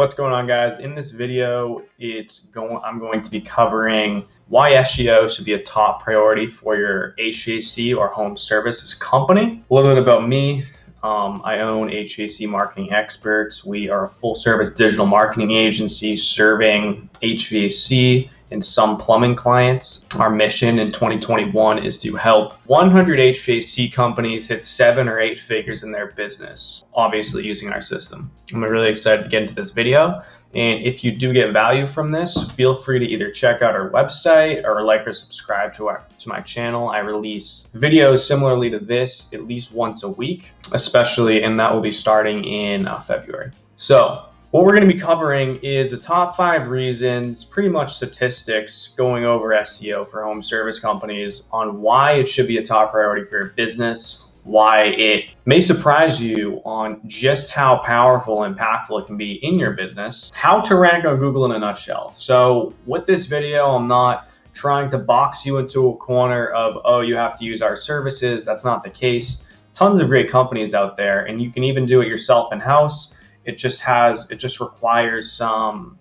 what's going on, guys? In this video, I'm going to be covering why SEO should be a top priority for your HVAC or home services company. A little bit about me. I own HVAC Marketing Experts. We are a full-service digital marketing agency serving HVAC and some plumbing clients. Our mission in 2021 is to help 100 HVAC companies hit 7 or 8 figures in their business, obviously using our system. I'm really excited to get into this video. And if you do get value from this, feel free to either check out our website or like or subscribe to my channel. I release videos similarly to this at least once a week, and that will be starting in February. So what we're going to be covering is the top 5 reasons, pretty much statistics, going over SEO for home service companies on why it should be a top priority for your business, why it may surprise you on just how powerful and impactful it can be in your business, how to rank on Google in a nutshell. So with this video, I'm not trying to box you into a corner of, oh, you have to use our services. That's not the case. Tons of great companies out there, and you can even do it yourself in-house. It just requires some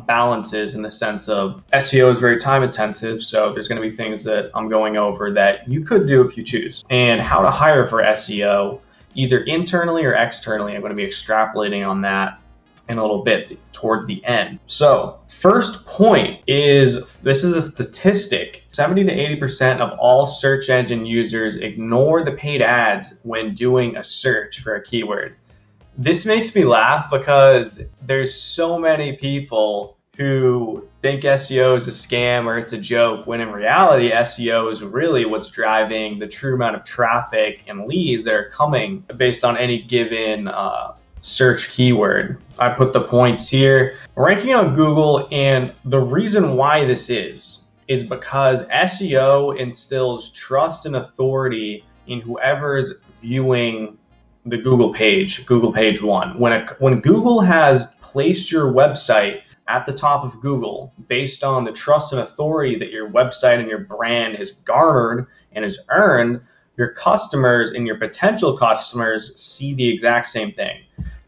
balances in the sense of SEO is very time intensive. So there's going to be things that I'm going over that you could do if you choose, and how to hire for SEO either internally or externally. I'm going to be extrapolating on that in a little bit towards the end. So first point is, this is a statistic. 70 to 80% of all search engine users ignore the paid ads when doing a search for a keyword. This makes me laugh because there's so many people who think SEO is a scam or it's a joke, when in reality, SEO is really what's driving the true amount of traffic and leads that are coming based on any given search keyword. I put the points here. Ranking on Google, and the reason why this is because SEO instills trust and authority in whoever's viewing the Google page 1. When Google has placed your website at the top of Google based on the trust and authority that your website and your brand has garnered and has earned, your customers and your potential customers see the exact same thing.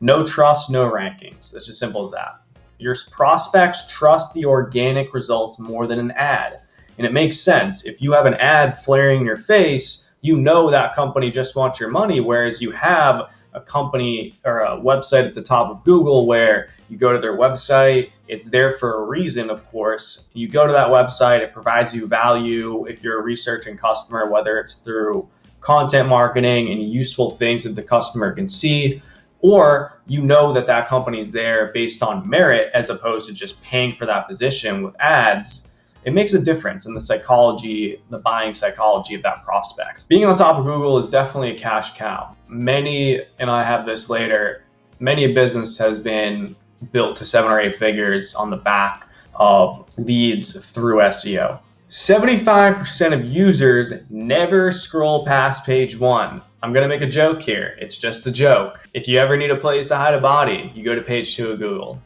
No trust, no rankings. It's as simple as that. Your prospects trust the organic results more than an ad. And it makes sense. If you have an ad flaring in your face, you know that company just wants your money, whereas you have a company or a website at the top of Google where you go to their website, it's there for a reason, of course. You go to that website, it provides you value if you're a researching customer, whether it's through content marketing and useful things that the customer can see, or you know that that company is there based on merit as opposed to just paying for that position with ads. It makes a difference in the psychology, the buying psychology of that prospect. Being on top of Google is definitely a cash cow. Many a business has been built to 7 or 8 figures on the back of leads through SEO. 75% of users never scroll past page 1. I'm going to make a joke here. It's just a joke. If you ever need a place to hide a body, you go to page 2 of Google.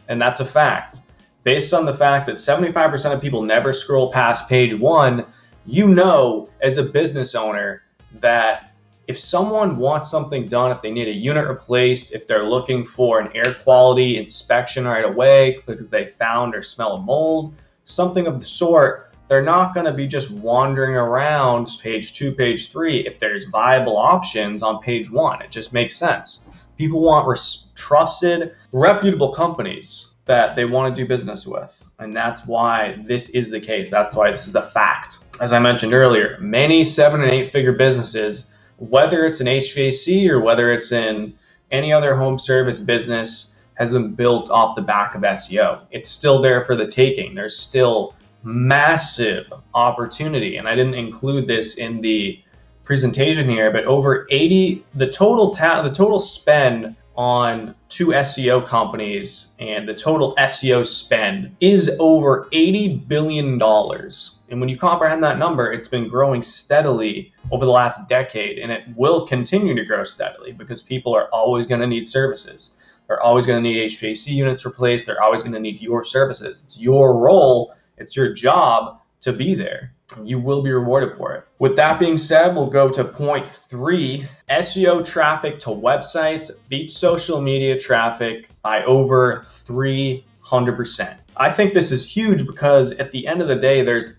And that's a fact. Based on the fact that 75% of people never scroll past page 1, you know as a business owner that if someone wants something done, if they need a unit replaced, if they're looking for an air quality inspection right away because they found or smell a mold, something of the sort, they're not going to be just wandering around page 2, page 3 if there's viable options on page 1. It just makes sense. People want trusted, reputable companies that they want to do business with. And that's why this is the case. That's why this is a fact. As I mentioned earlier, many 7 and 8 figure businesses, whether it's an HVAC or whether it's in any other home service business, has been built off the back of SEO. It's still there for the taking. There's still massive opportunity. And I didn't include this in the presentation here, but the total spend on 2 SEO companies, and the total SEO spend is over $80 billion. And when you comprehend that number, it's been growing steadily over the last decade, and it will continue to grow steadily because people are always going to need services. They're always going to need HVAC units replaced. They're always going to need your services. It's your role, it's your job to be there. You will be rewarded for it. With that being said, we'll go to point 3. SEO traffic to websites beats social media traffic by over 300%. I think this is huge because at the end of the day, there's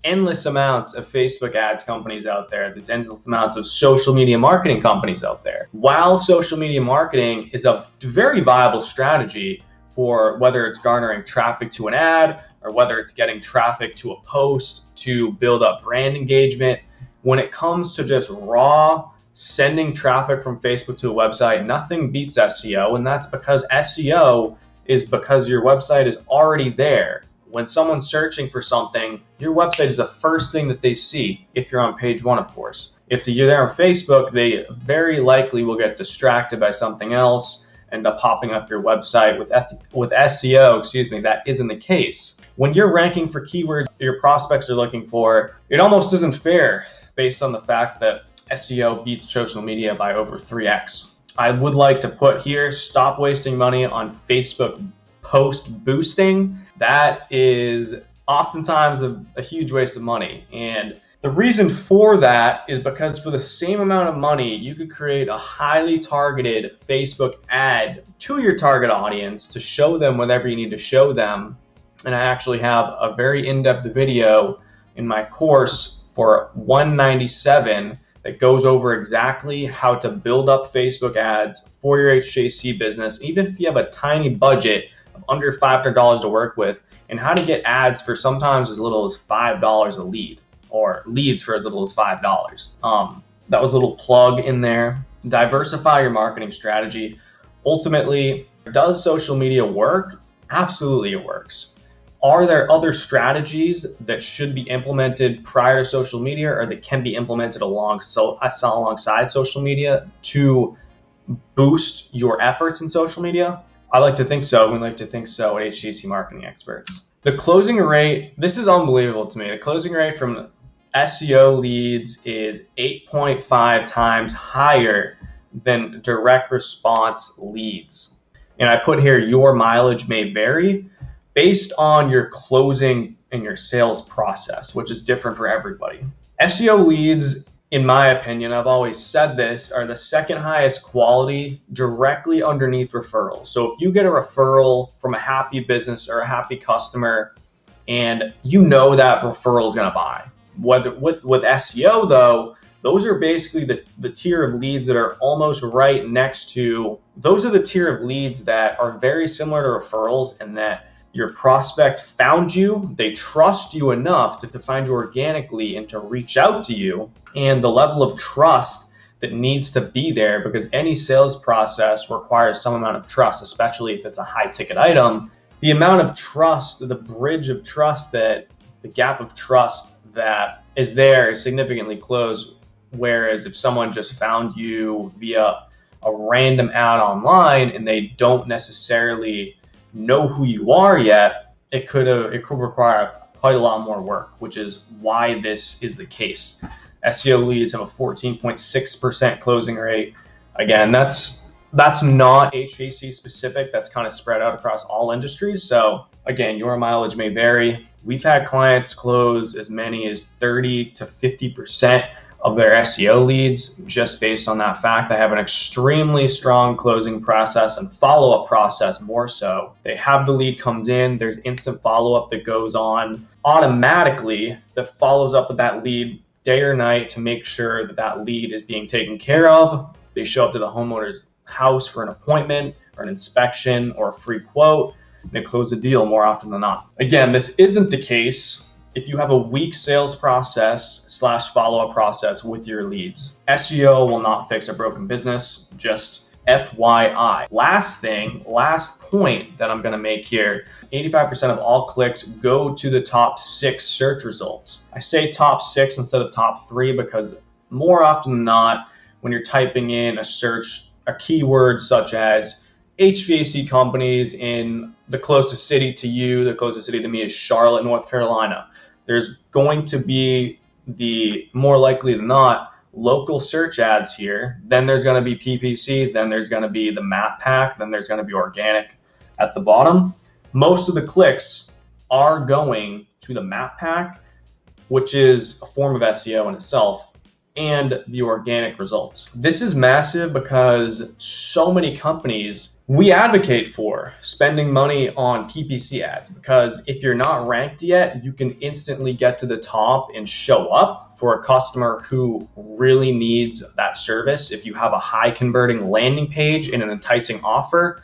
endless amounts of Facebook ads companies out there. There's endless amounts of social media marketing companies out there. While social media marketing is a very viable strategy for whether it's garnering traffic to an ad or whether it's getting traffic to a post to build up brand engagement, when it comes to just raw sending traffic from Facebook to a website, nothing beats SEO. And that's because SEO is because your website is already there. When someone's searching for something, your website is the first thing that they see, if you're on page 1, of course. If you're there on Facebook, they very likely will get distracted by something else, end up popping up your website. With SEO, that isn't the case. When you're ranking for keywords your prospects are looking for, it almost isn't fair based on the fact that SEO beats social media by over 3x. I would like to put here, stop wasting money on Facebook post boosting. That is oftentimes a huge waste of money. And the reason for that is because for the same amount of money, you could create a highly targeted Facebook ad to your target audience to show them whatever you need to show them. And I actually have a very in-depth video in my course for $197 that goes over exactly how to build up Facebook ads for your HVAC business, even if you have a tiny budget of under $500 to work with, and how to get ads for sometimes as little as $5 a lead, or leads for as little as $5. That was a little plug in there. Diversify your marketing strategy. Ultimately, does social media work? Absolutely it works. Are there other strategies that should be implemented prior to social media or that can be implemented alongside social media to boost your efforts in social media? I like to think so. We like to think so at HVAC Marketing Experts. The closing rate, this is unbelievable to me. The closing rate from SEO leads is 8.5 times higher than direct response leads. And I put here, your mileage may vary based on your closing and your sales process, which is different for everybody. SEO leads, in my opinion, I've always said this, are the second highest quality directly underneath referrals. So if you get a referral from a happy business or a happy customer and you know that referral is going to buy. With SEO though, those are basically the tier of leads that are almost right next to, those are the tier of leads that are very similar to referrals, and that your prospect found you, they trust you enough to find you organically and to reach out to you, and the level of trust that needs to be there, because any sales process requires some amount of trust, especially if it's a high ticket item. The amount of trust, the bridge of trust, that the gap of trust that is there is significantly closed. Whereas if someone just found you via a random ad online and they don't necessarily know who you are yet, it could require quite a lot more work, which is why this is the case. SEO leads have a 14.6% closing rate. Again, that's not HVAC specific. That's kind of spread out across all industries. So again, your mileage may vary. We've had clients close as many as 30 to 50% of their SEO leads just based on that fact. They have an extremely strong closing process and follow-up process more so. They have the lead comes in, there's instant follow-up that goes on automatically that follows up with that lead day or night to make sure that that lead is being taken care of. They show up to the homeowner's house for an appointment or an inspection or a free quote, and they close the deal more often than not. Again, this isn't the case if you have a weak sales process / follow-up process with your leads. SEO will not fix a broken business, just FYI. Last point that I'm gonna make here, 85% of all clicks go to the top 6 search results. I say top 6 instead of top 3 because more often than not, when you're typing in a keyword such as HVAC companies in the closest city to you, the closest city to me is Charlotte, North Carolina. There's going to be, the more likely than not, local search ads here. Then there's going to be PPC. Then there's going to be the map pack. Then there's going to be organic at the bottom. Most of the clicks are going to the map pack, which is a form of SEO in itself, and the organic results. This is massive because so many companies, we advocate for spending money on PPC ads, because if you're not ranked yet, you can instantly get to the top and show up for a customer who really needs that service. If you have a high converting landing page and an enticing offer,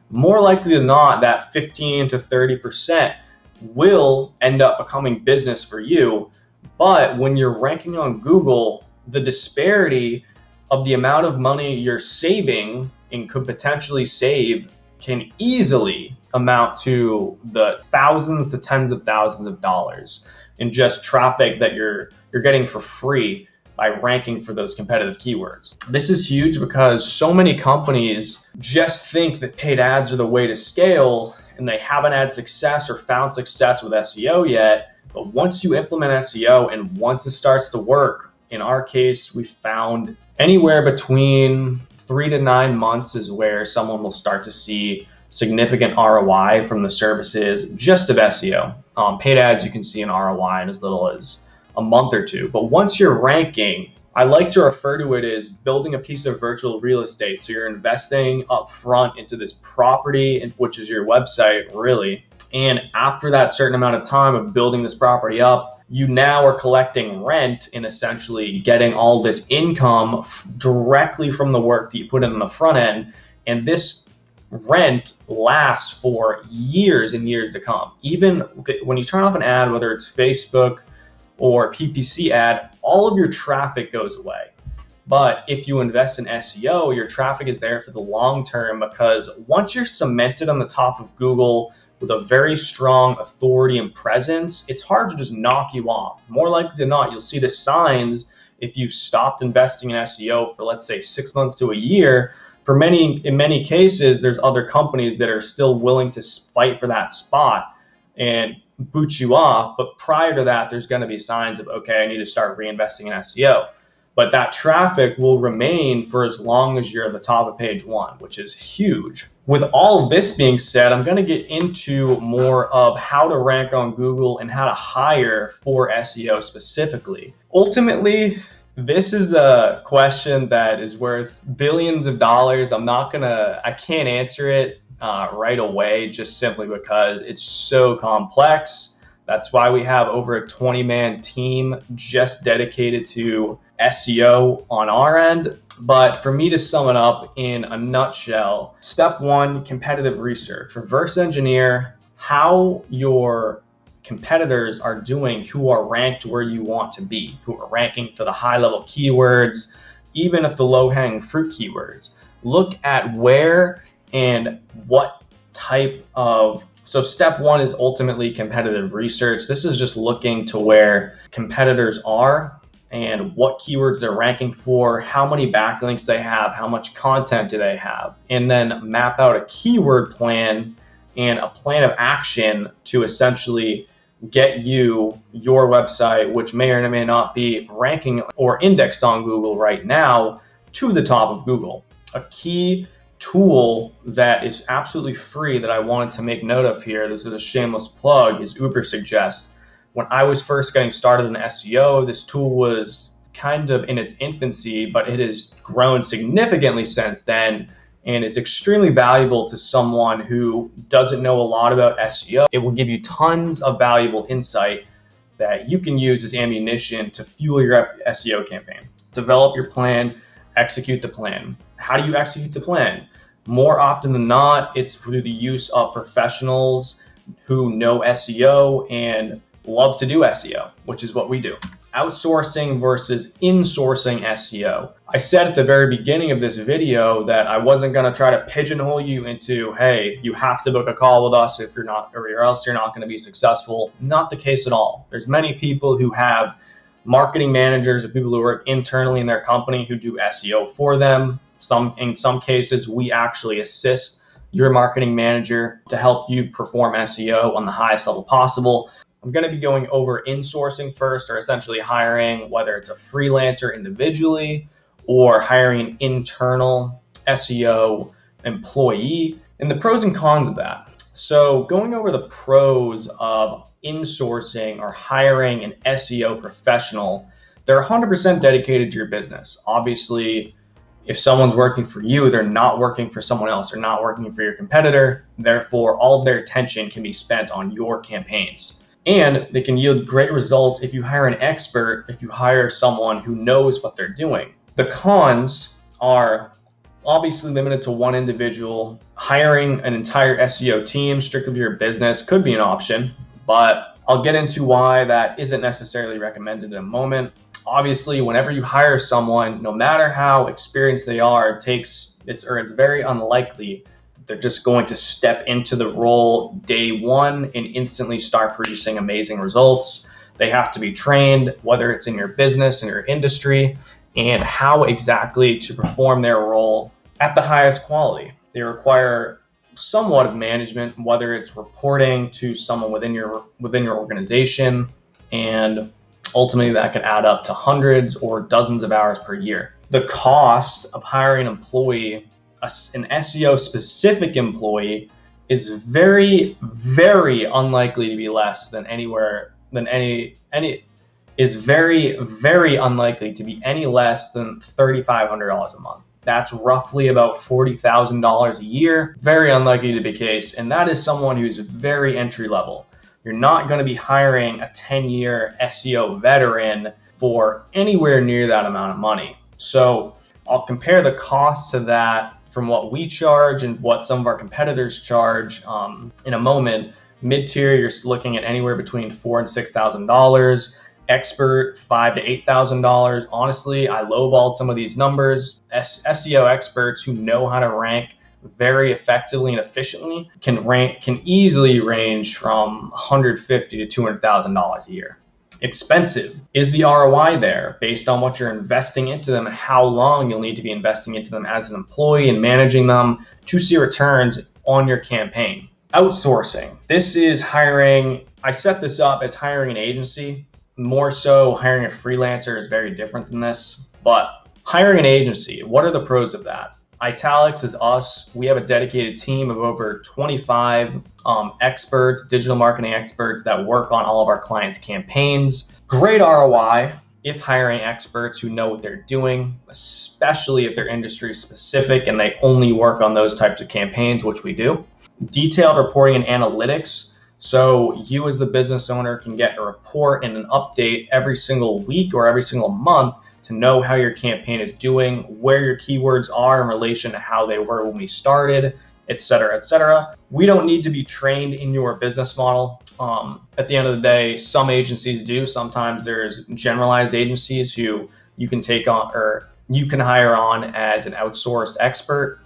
more likely than not, that 15 to 30% will end up becoming business for you. But when you're ranking on Google, the disparity of the amount of money you're saving and could potentially save can easily amount to the thousands to tens of thousands of dollars in just traffic that you're getting for free by ranking for those competitive keywords. This is huge because so many companies just think that paid ads are the way to scale, and they haven't had success or found success with SEO yet. But once you implement SEO and once it starts to work, in our case, we found anywhere between 3 to 9 months is where someone will start to see significant ROI from the services just of SEO. Paid ads, you can see an ROI in as little as a month or two. But once you're ranking, I like to refer to it as building a piece of virtual real estate. So you're investing up front into this property, which is your website, really. And after that certain amount of time of building this property up, you now are collecting rent and essentially getting all this income directly from the work that you put in on the front end. And this rent lasts for years and years to come. Even when you turn off an ad, whether it's Facebook or PPC ad, all of your traffic goes away. But if you invest in SEO, your traffic is there for the long term, because once you're cemented on the top of Google with a very strong authority and presence, it's hard to just knock you off. More likely than not, you'll see the signs if you've stopped investing in SEO for, let's say, 6 months to a year. In many cases, there's other companies that are still willing to fight for that spot and boot you off. But prior to that, there's going to be signs of, okay, I need to start reinvesting in SEO. But that traffic will remain for as long as you're at the top of page one, which is huge. With all of this being said, I'm going to get into more of how to rank on Google and how to hire for SEO specifically. Ultimately, this is a question that is worth billions of dollars. I can't answer it right away, just simply because it's so complex. That's why we have over a 20-man team just dedicated to SEO on our end. But for me to sum it up in a nutshell, step one, competitive research. Reverse engineer how your competitors are doing who are ranked where you want to be, who are ranking for the high-level keywords, even at the low-hanging fruit keywords. Look at where and what type of So step one is ultimately competitive research. This is just looking to where competitors are and what keywords they're ranking for, how many backlinks they have, how much content do they have, and then map out a keyword plan and a plan of action to essentially get your website, which may or may not be ranking or indexed on Google right now, to the top of Google. A key tool that is absolutely free that I wanted to make note of here, this is a shameless plug, is Ubersuggest. When I was first getting started in SEO, this tool was kind of in its infancy, but it has grown significantly since then and is extremely valuable to someone who doesn't know a lot about SEO. It will give you tons of valuable insight that you can use as ammunition to fuel your SEO campaign. Develop your plan, execute the plan. How do you execute the plan? More often than not, it's through the use of professionals who know SEO and love to do SEO, which is what we do. Outsourcing versus insourcing SEO. I said at the very beginning of this video that I wasn't going to try to pigeonhole you into, hey, you have to book a call with us if you're not, or else you're not going to be successful. Not the case at all. There's many people who have marketing managers or people who work internally in their company who do SEO for them. In some cases, we actually assist your marketing manager to help you perform SEO on the highest level possible. I'm going to be going over insourcing first, or essentially hiring, whether it's a freelancer individually or hiring an internal SEO employee, and the pros and cons of that. So going over the pros of insourcing or hiring an SEO professional, they're 100% dedicated to your business. Obviously, if someone's working for you, they're not working for someone else. They're not working for your competitor. Therefore, all of their attention can be spent on your campaigns. And they can yield great results if you hire an expert, if you hire someone who knows what they're doing. The cons are obviously limited to one individual. Hiring an entire SEO team strictly for your business could be an option, but I'll get into why that isn't necessarily recommended in a moment. Obviously, whenever you hire someone, no matter how experienced they are, it's very unlikely that they're just going to step into the role day one and instantly start producing amazing results. They have to be trained, whether it's in your business, in your industry, and how exactly to perform their role at the highest quality. They require somewhat of management, whether it's reporting to someone within your organization, and ultimately that can add up to hundreds or dozens of hours per year. The cost of hiring an employee, an SEO specific employee, is very, very unlikely to be less than is very, very unlikely to be any less than $3,500 a month. That's roughly about $40,000 a year. Very unlikely to be the case. And that is someone who's very entry level. You're not going to be hiring a 10-year SEO veteran for anywhere near that amount of money. So I'll compare the cost to that from what we charge and what some of our competitors charge in a moment. Mid-tier, you're looking at anywhere between $4,000 and $6,000. Expert, $5,000 to $8,000. Honestly, I lowballed some of these numbers. SEO experts who know how to rank very effectively and efficiently can easily range from $150,000 to $200,000 a year. Expensive. Is the ROI there based on what you're investing into them and how long you'll need to be investing into them as an employee and managing them to see returns on your campaign? Outsourcing. This is hiring. I set this up as hiring an agency. More so, hiring a freelancer is very different than this. But hiring an agency, what are the pros of that? Italics is us. We have a dedicated team of over 25 experts, digital marketing experts that work on all of our clients' campaigns. Great ROI if hiring experts who know what they're doing, especially if they're industry specific and they only work on those types of campaigns, which we do. Detailed reporting and analytics. So you as the business owner can get a report and an update every single week or every single month to know how your campaign is doing, where your keywords are in relation to how they were when we started, et cetera, et cetera. We don't need to be trained in your business model. At the end of the day, some agencies do. Sometimes there's generalized agencies who you can take on or you can hire on as an outsourced expert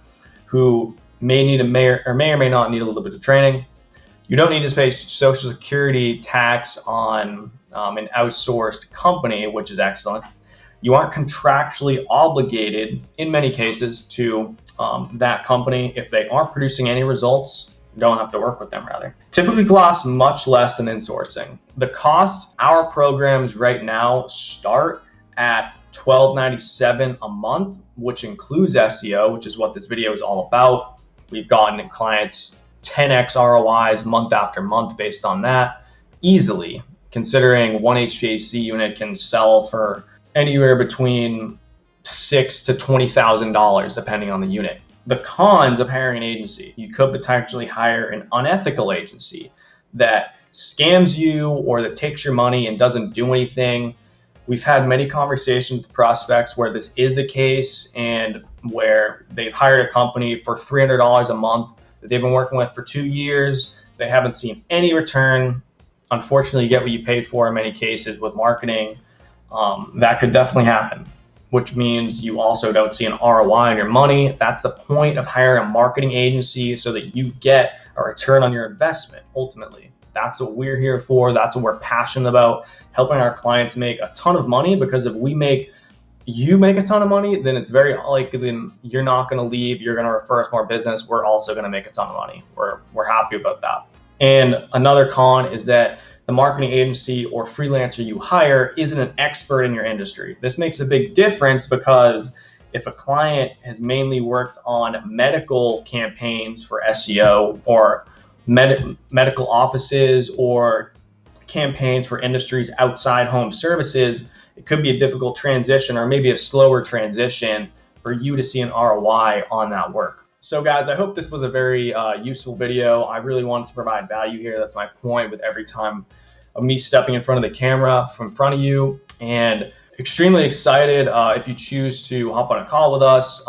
who may or may not need a little bit of training. You don't need to pay Social Security tax on an outsourced company, which is excellent. You aren't contractually obligated, in many cases, to that company. If they aren't producing any results, you don't have to work with them, rather. Typically costs much less than insourcing. The costs, our programs right now start at $12.97 a month, which includes SEO, which is what this video is all about. We've gotten clients 10x ROIs month after month based on that, easily, considering one HVAC unit can sell for anywhere between $6,000 to $20,000 depending on the unit. The cons of hiring an agency: you could potentially hire an unethical agency that scams you or that takes your money and doesn't do anything. We've had many conversations with prospects where this is the case and where they've hired a company for $300 a month that they've been working with for 2 years. They haven't seen any return. Unfortunately, you get what you paid for in many cases with marketing. That could definitely happen, which means you also don't see an ROI on your money. That's the point of hiring a marketing agency, so that you get a return on your investment. Ultimately, that's what we're here for. That's what we're passionate about, helping our clients make a ton of money, because if you make a ton of money, then it's very likely then you're not going to leave. You're going to refer us more business. We're also going to make a ton of money. We're happy about that. And another con is that the marketing agency or freelancer you hire isn't an expert in your industry. This makes a big difference, because if a client has mainly worked on medical campaigns for SEO or medical offices or campaigns for industries outside home services, it could be a difficult transition or maybe a slower transition for you to see an ROI on that work. So guys, I hope this was a very useful video. I really wanted to provide value here. That's my point with every time of me stepping in front of the camera from front of you, and extremely excited if you choose to hop on a call with us.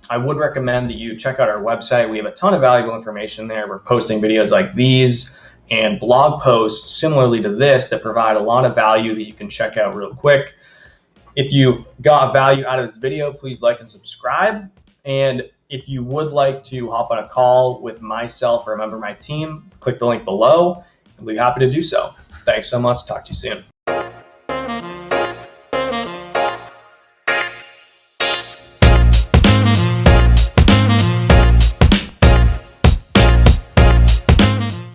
I would recommend that you check out our website. We have a ton of valuable information there. We're posting videos like these and blog posts similarly to this that provide a lot of value that you can check out real quick. If you got value out of this video, please like and subscribe. And if you would like to hop on a call with myself or a member of my team, click the link below. I'll be happy to do so. Thanks so much. Talk to you soon.